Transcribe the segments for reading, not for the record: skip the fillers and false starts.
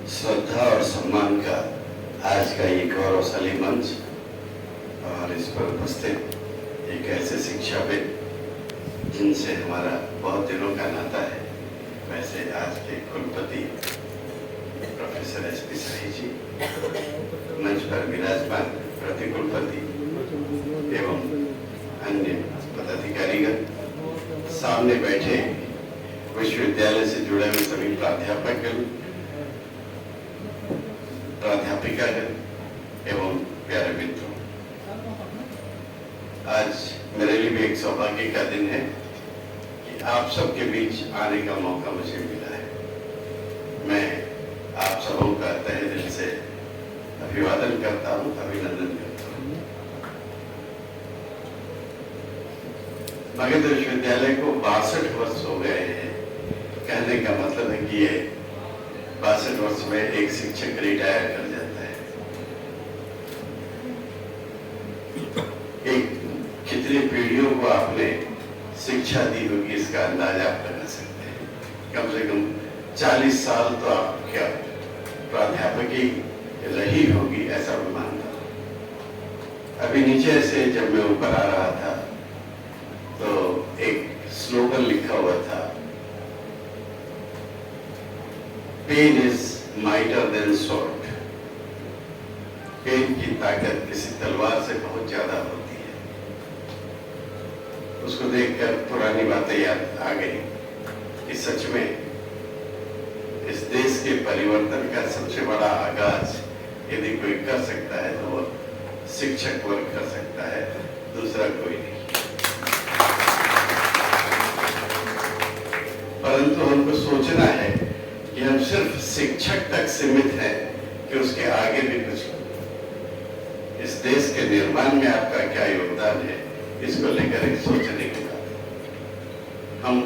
श्रद्धा और सम्मान का आज का ये गौरवशाली मंच और इस पर उपस्थित एक ऐसे शिक्षाविद जिनसे हमारा बहुत दिनों का नाता है, वैसे आज के कुलपति प्रोफेसर एसपी शाही जी, मंच पर विराजमान प्रतिकुलपति एवं अन्य पदाधिकारीगण, सामने बैठे विश्वविद्यालय से जुड़े हुए सभी प्राध्यापकगण, प्राध्यापिकागण एवं प्यारे मित्रों, आज मेरे लिए भी एक सौभाग्य का दिन है कि आप सबके बीच आने का मौका मुझे मिला है। मैं आप सबों का तहे दिल से अभिवादन करता हूं, अभिनंदन करता हूं। मगध विश्वविद्यालय को 62 वर्ष हो गए हैं। कहने का मतलब है कि ये 62 वर्ष में एक शिक्षक रिटायर कर जाता है। एक कितनी पीढ़ियों को आपने शिक्षा दी होगी, इसका अंदाजा आप लगा सकते हैं। कम से कम 40 साल तो आप क्या प्राध्यापकी रही होगी, ऐसा मैं मानता हूं। अभी नीचे से जब मैं ऊपर आ रहा था तो एक स्लोगन लिखा हुआ था, pen is mightier than sword. Pen की ताकत किसी तलवार से बहुत ज्यादा होती है। उसको देखकर पुरानी बातें याद आ गई कि सच में इस देश के परिवर्तन का सबसे बड़ा आगाज यदि कोई कर सकता है तो वो शिक्षक वर्ग कर सकता है, दूसरा कोई नहीं। परंतु हमको सोचना है कि हम सिर्फ शिक्षक तक सीमित हैं कि उसके आगे भी कुछ इस देश के निर्माण में आपका क्या योगदान है, इसको लेकर एक सोचने की बात है। हम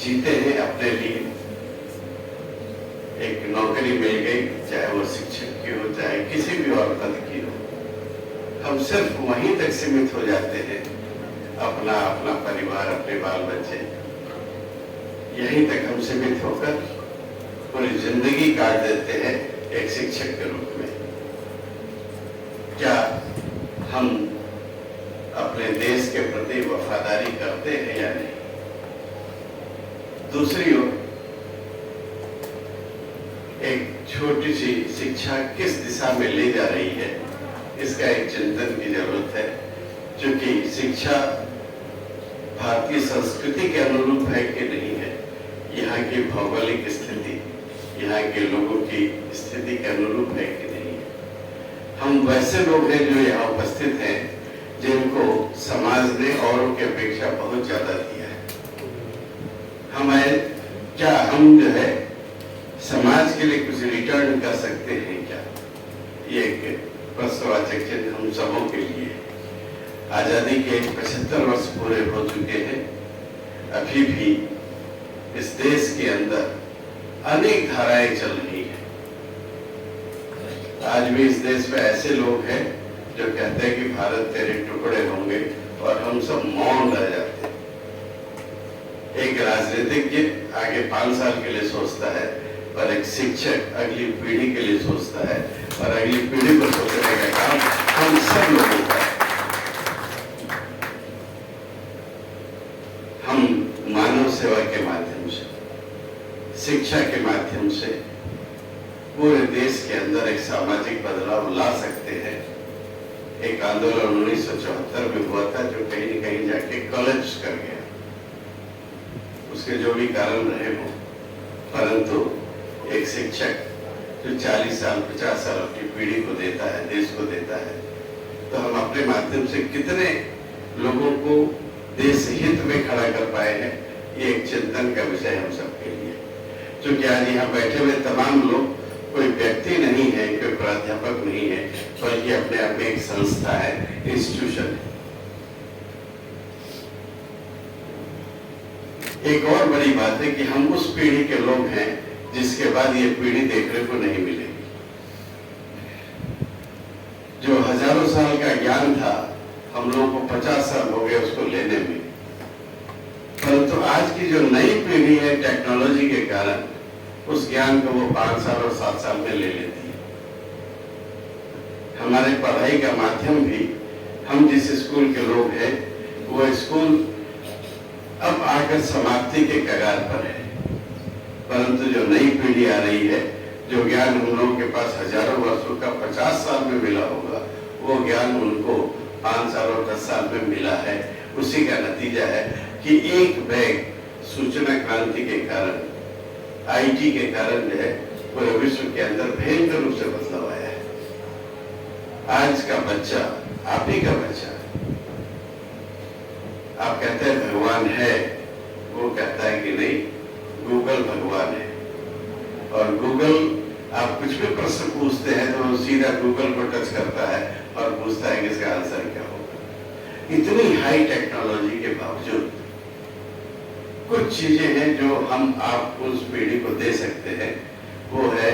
जीते हैं अपने लिए। एक नौकरी मिल गई, चाहे वो शिक्षक की हो चाहे किसी भी और पद की हो, हम सिर्फ वहीं तक सीमित हो जाते हैं। अपना अपना परिवार, अपने बाल बच्चे, यहीं तक हम सीमित होकर पूरी जिंदगी काट देते हैं एक शिक्षक के रूप में। क्या हम अपने देश के प्रति वफादारी करते हैं या नहीं? दूसरी ओर एक छोटी सी शिक्षा किस दिशा में ले जा रही है, इसका एक चिंतन की जरूरत है। क्योंकि शिक्षा भारतीय संस्कृति के अनुरूप है कि नहीं है, यहाँ की भौगोलिक स्थिति, यहाँ के लोगों की स्थिति के अनुरूप है कि नहीं है। हम वैसे लोग हैं जो यहाँ उपस्थित हैं जिनको समाज ने औरों की अपेक्षा बहुत ज्यादा दिया है। हम जो है समाज के लिए कुछ रिटर्न कर सकते हैं क्या? ये एक प्रश्नवाचक चिन्ह हम सबों के लिए। आजादी के 75 वर्ष पूरे हो चुके हैं। अभी भी इस देश के अंदर अनेक धाराएं चल रही हैं। आज भी इस देश में ऐसे लोग हैं जो कहते हैं कि भारत तेरे टुकड़े होंगे और हम सब मौन रह जाते हैं। एक राजनीतिज्ञ आगे 5 साल के लिए सोचता है, पर एक शिक्षक अगली पीढ़ी के लिए सोचता है, और अगली पीढ़ी को सोचने का काम हम सब लोगों का है। हम मानव सेवा के माध्यम से, शिक्षा के माध्यम से पूरे देश के अंदर एक सामाजिक बदलाव ला सकते हैं। एक आंदोलन 1974 में हुआ था जो कहीं न कहीं जाके कोलैप्स कर गया, उसके जो भी कारण रहे हो, परंतु एक शिक्षक जो 40 साल 50 साल अपनी पीढ़ी को देता है, देश को देता है, तो हम अपने माध्यम से कितने लोगों को देश हित में खड़ा कर पाए हैं, ये एक चिंतन का विषय हम सबके लिए। क्योंकि आज यहाँ बैठे हुए तमाम लोग कोई व्यक्ति नहीं है, कोई प्राध्यापक नहीं है, बल्कि अपने आप में एक संस्था है, इंस्टीट्यूशन है। एक और बड़ी बात है कि हम उस पीढ़ी के लोग हैं जिसके बाद ये पीढ़ी देखने को नहीं मिलेगी। जो हजारों साल का ज्ञान था, हम लोगों को 50 साल हो गए उसको लेने में, परंतु आज की जो नई पीढ़ी है टेक्नोलॉजी के कारण उस ज्ञान को वो 5 साल और 7 साल में ले लेती है। हमारे पढ़ाई का माध्यम भी, हम जिस स्कूल के लोग हैं वो स्कूल अब आकर समाप्ति के कगार पर है, परंतु जो नई पीढ़ी आ रही है, जो ज्ञान उन लोगों के पास हजारों वर्षों का 50 साल में मिला होगा, वो ज्ञान उनको 5 साल और 10 साल में मिला है। उसी का नतीजा है कि एक बैग सूचना क्रांति के कारण, आईटी के कारण जो है पूरे विश्व के अंदर भयंकर रूप से बदलाव आया है। आज का बच्चा, आप ही का बच्चा, आप कहते हैं भगवान है, वो कहता है कि नहीं, गूगल भगवान है। और गूगल, आप कुछ भी प्रश्न पूछते हैं तो सीधा गूगल को टच करता है और पूछता है कि इसका आंसर क्या होगा। इतनी हाई टेक्नोलॉजी के बावजूद कुछ चीजें हैं जो हम आप उस पीढ़ी को दे सकते हैं, वो है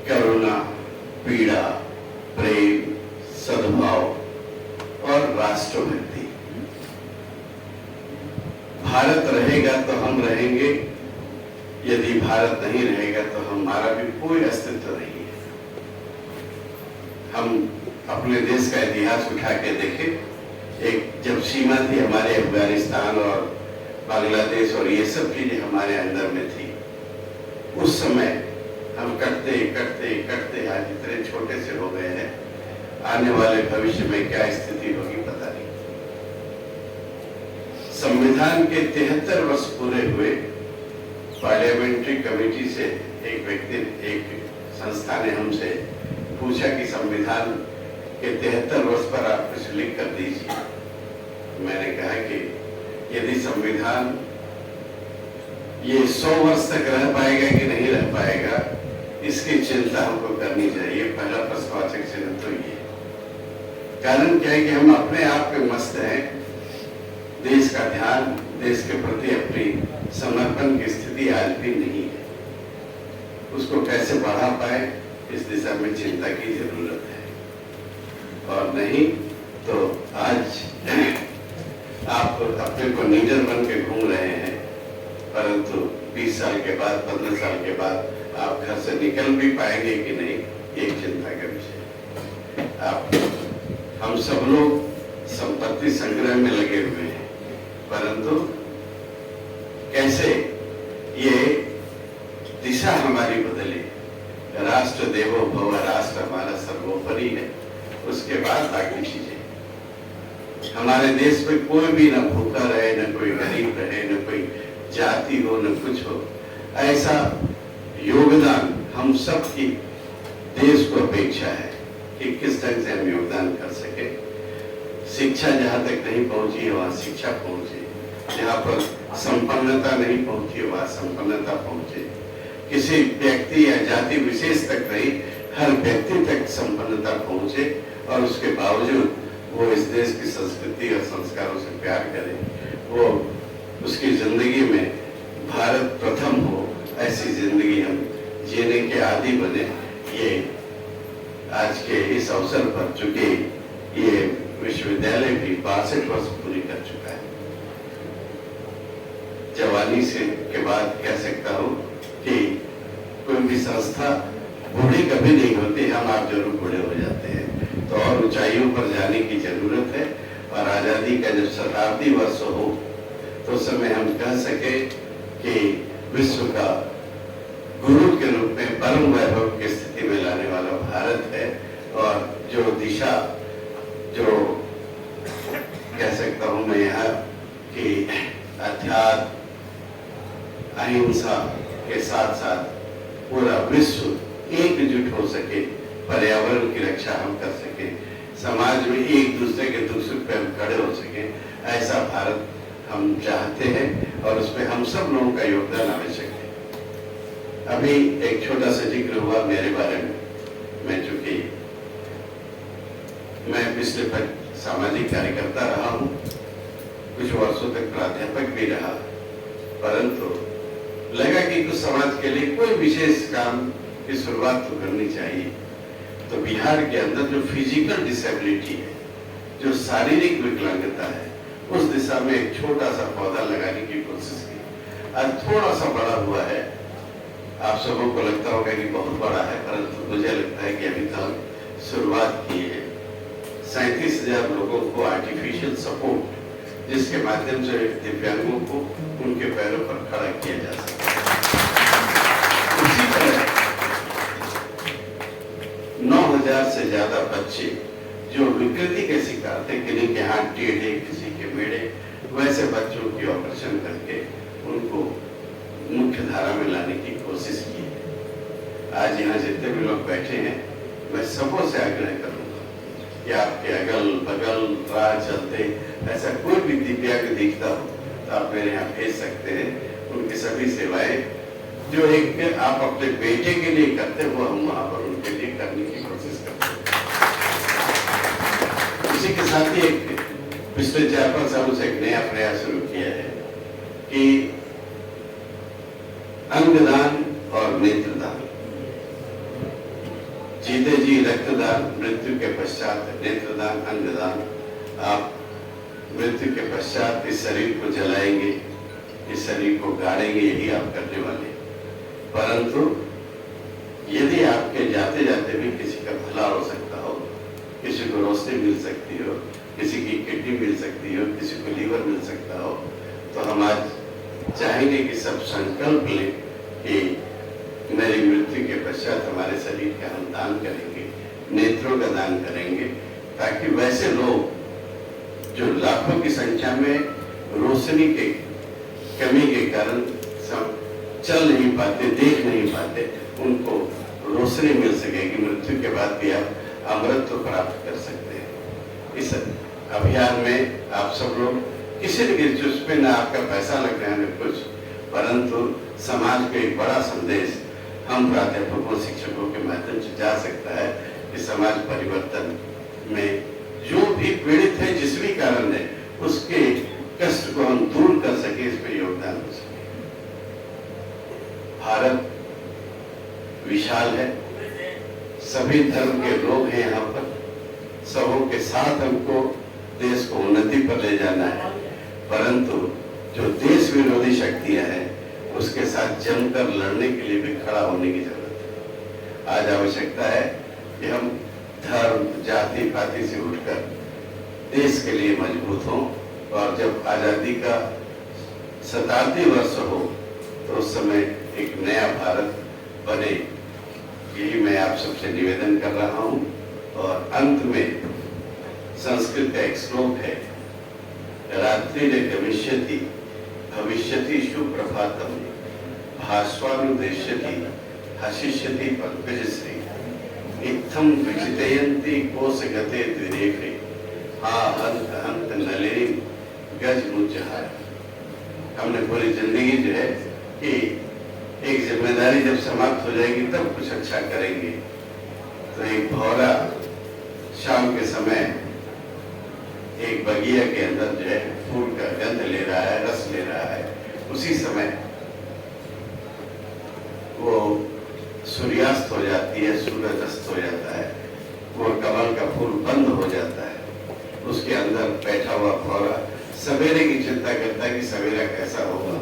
करुणा, पीड़ा, प्रेम, सद्भाव और राष्ट्रभक्ति। भारत रहेगा तो हम रहेंगे, यदि भारत नहीं रहेगा तो हमारा भी कोई अस्तित्व नहीं है। हम अपने देश का इतिहास उठा के देखें, एक जब सीमा थी हमारे अफगानिस्तान और बांग्लादेश और ये सब चीजें हमारे अंदर में थी, उस समय हम कटते कटते कटते आज इतने छोटे से हो गए हैं। आने वाले भविष्य में क्या स्थिति होगी पता नहीं। संविधान के 73 वर्ष पूरे हुए, पार्लियामेंट्री कमेटी से एक व्यक्ति, एक संस्था ने हमसे पूछा कि संविधान के 73 वर्ष पर आप कुछ लिख कर दीजिए। मैंने कहा कि यदि संविधान ये 100 वर्ष तक रह पाएगा कि नहीं रह पाएगा, इसकी चिंता हमको करनी चाहिए। पहला प्रश्नवाचक चिन्ह तो ये। कारण क्या है कि हम अपने आप में मस्त हैं, देश का ध्यान, देश के प्रति अपनी समर्पण की स्थिति आज भी नहीं है। उसको कैसे बढ़ा पाए, इस दिशा में चिंता की जरूरत है। और नहीं तो आज आप अपने को लीडर बन के घूम रहे हैं, परंतु 20 साल के बाद, 15 साल के बाद आप घर से निकल भी पाएंगे कि नहीं, एक चिंता का विषय। आप, हम सब लोग संपत्ति संग्रह में लगे हुए हैं, परंतु कैसे ये दिशा हमारी बदले। राष्ट्र देवो भव, राष्ट्र हमारा सर्वोपरि है, उसके बाद बाकी चीजें। हमारे देश में कोई भी न भूखा रहे, न कोई गरीब रहे, न कोई जाति हो, न कुछ हो। ऐसा योगदान हम सब की देश को अपेक्षा है कि किस ढंग से हम योगदान कर सके। शिक्षा जहाँ तक नहीं पहुंची है वहाँ शिक्षा पहुंचे, जहाँ पर संपन्नता नहीं पहुंची वहाँ संपन्नता पहुंचे। किसी व्यक्ति या जाति विशेष तक नहीं, हर व्यक्ति तक संपन्नता पहुंचे और उसके बावजूद वो इस देश की संस्कृति और संस्कारों से प्यार करे, वो उसकी जिंदगी में भारत प्रथम हो, ऐसी जिंदगी हम जीने के आदी बने। ये आज के इस अवसर पर, चूंकि ये विश्वविद्यालय भी 62 वर्ष पूरी कर चुका है, जवानी से के बाद कह सकता हूँ कि कोई भी संस्था बूढ़ी कभी नहीं होती, हम आप जरूर बूढ़े हो जाते हैं। तो और ऊंचाइयों पर जाने की जरूरत है। और आजादी का जब शताब्दी वर्ष हो तो उस समय हम कह सके कि विश्व का गुरु के रूप में परम वैभव की स्थिति में लाने वाला भारत है। और जो दिशा, जो कह सकता हूं मैं यहाँ कि अध्यात्म, अहिंसा के साथ साथ पूरा विश्व एकजुट हो सके, पर्यावरण की रक्षा हम कर सके, समाज में एक दूसरे के दुख सुख पे हम खड़े हो सके, ऐसा भारत हम चाहते हैं और उसमें हम सब लोगों का योगदान आवश्यक है। अभी एक छोटा सा जिक्र हुआ मेरे बारे में। मैं चूंकि मैं पिछले पर सामाजिक कार्यकर्ता रहा हूँ, कुछ वर्षों तक प्राध्यापक भी रहा, परंतु लगा कि कुछ समाज के लिए कोई विशेष काम की शुरुआत तो करनी चाहिए। तो बिहार के अंदर जो फिजिकल डिसेबिलिटी है, जो शारीरिक विकलांगता है, उस दिशा में एक छोटा सा पौधा लगाने की कोशिश की आज थोड़ा सा बड़ा हुआ है। आप सबों को लगता होगा कि बहुत बड़ा है, परंतु मुझे लगता है कि अभी तो हम शुरुआत की है। 37,000 लोगों को आर्टिफिशियल सपोर्ट, जिसके माध्यम से दिव्यांगों को उनके पैरों पर खड़ा किया जा सकता है। उसी तरह 9,000 से ज्यादा बच्चे जो विकृति के शिकार थे, किसी के हाथ टेढ़े, किसी के मेढ़े, वैसे बच्चों की ऑपरेशन करके उनको मुख्य धारा में लाने की कोशिश की है। आज यहाँ जितने भी लोग बैठे हैं, मैं सबों से आग्रह करूंगा कि आपके अगल बगल राह चलते ऐसा कोई भी दिव्यांग दिखता हो तो आप मेरे यहाँ भेज सकते हैं। उनकी सभी सेवाएं जो एक आप अपने बेटे के लिए करते हैं, वो हम वहां पर उनके लिए करने की कोशिश करते हैं। उसी के साथ ही एक पिछले 4-5 सालों से एक नया प्रयास शुरू किया है कि अंगदान और नेत्रदान, जीते जी रक्तदान, मृत्यु के पश्चात नेत्रदान, अंगदान। आप मृत्यु के पश्चात इस शरीर को जलाएंगे, इस शरीर को गाड़ेंगे, यही आप करने वाले। परंतु यदि आपके जाते जाते भी किसी का भला हो सकता हो, किसी को रोशनी मिल सकती हो, किसी की किडनी मिल सकती हो, किसी को लीवर मिल सकता हो, तो हम आज चाहेंगे कि सब संकल्प लें कि मेरी मृत्यु के पश्चात हमारे शरीर का हम दान करेंगे, नेत्रों का दान करेंगे, ताकि वैसे लोग जो लाखों की संख्या में रोशनी के कमी के कारण सब चल नहीं पाते, देख नहीं पाते, उनको रोशनी मिल सकेगी। मृत्यु के बाद भी आप अमृत प्राप्त कर सकते हैं। इस अभियान में आप सब लोग किसी न किसी उसमें ना आपका पैसा लग रहा है न कुछ, परंतु समाज को एक बड़ा संदेश हम प्राध्यापकों, शिक्षकों के माध्यम से जा सकता है कि समाज परिवर्तन में जो भी पीड़ित है, जिस भी कारण है, उसके कष्ट को हम दूर कर सके, इसमें योगदान हो सके। भारत विशाल है, सभी धर्म के लोग हैं यहाँ पर, सबों के साथ हमको देश को उन्नति पर ले जाना है। परंतु जो देश विरोधी शक्तियां हैं, उसके साथ जमकर लड़ने के लिए भी खड़ा होने की जरूरत है। आज आवश्यकता है कि हम धर्म, जाति पाति से उठकर देश के लिए मजबूत हों, और जब आजादी का 70 वर्ष हो तो उस समय एक नया भारत बने, यही मैं आप सबसे निवेदन कर रहा हूं। और अंत में संस्कृत का एक श्लोक है, रात्रि गमिष्यति भविष्यति सुप्रभातम भास्वानुदेश्यति हसिष्यति पंकजश्री इत्थम विचितयन्ति कोश गते द्विरेफे हा हंत हंत नलिनी गज मुज्जहार। हमने पूरी जिंदगी जो है कि एक जिम्मेदारी जब समाप्त हो जाएगी तब कुछ अच्छा करेंगे। तो एक भौरा शाम के समय एक बगिया के अंदर जो है फूल का गंध ले रहा है, रस ले रहा है, उसी समय वो सूर्यास्त हो जाती है, सूरज अस्त हो जाता है, वो कमल का फूल बंद हो जाता है। उसके अंदर बैठा हुआ भौरा सवेरे की चिंता करता है कि सवेरा कैसा होगा,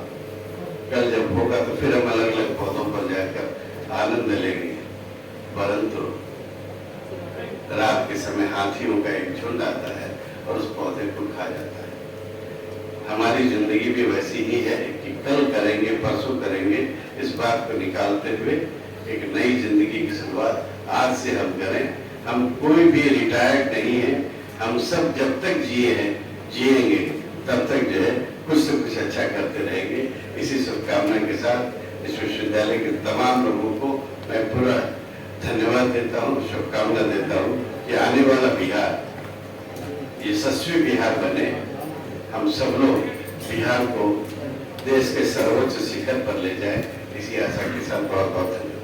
कल जब होगा तो फिर हम अलग अलग पौधों पर जाकर आनंद लेंगे। परंतु रात के समय हाथियों का एक झुंड आता है और उस पौधे को खा जाता है। हमारी जिंदगी भी वैसी ही है कि कल करेंगे, परसों करेंगे, इस बात को निकालते हुए एक नई जिंदगी की शुरुआत आज से हम करें। हम कोई भी रिटायर्ड नहीं है, हम सब जब तक जिए हैं, जिएंगे, तब तक जो है कुछ से कुछ अच्छा करते रहेंगे। इसी शुभकामना के साथ इस विश्वविद्यालय के तमाम लोगों को मैं पूरा धन्यवाद देता हूँ, शुभकामना देता हूँ कि आने वाला बिहार यशस्वी बिहार बने। हम सब लोग बिहार को देश के सर्वोच्च शिखर पर ले जाएं, इसी आशा के साथ बहुत बहुत धन्यवाद।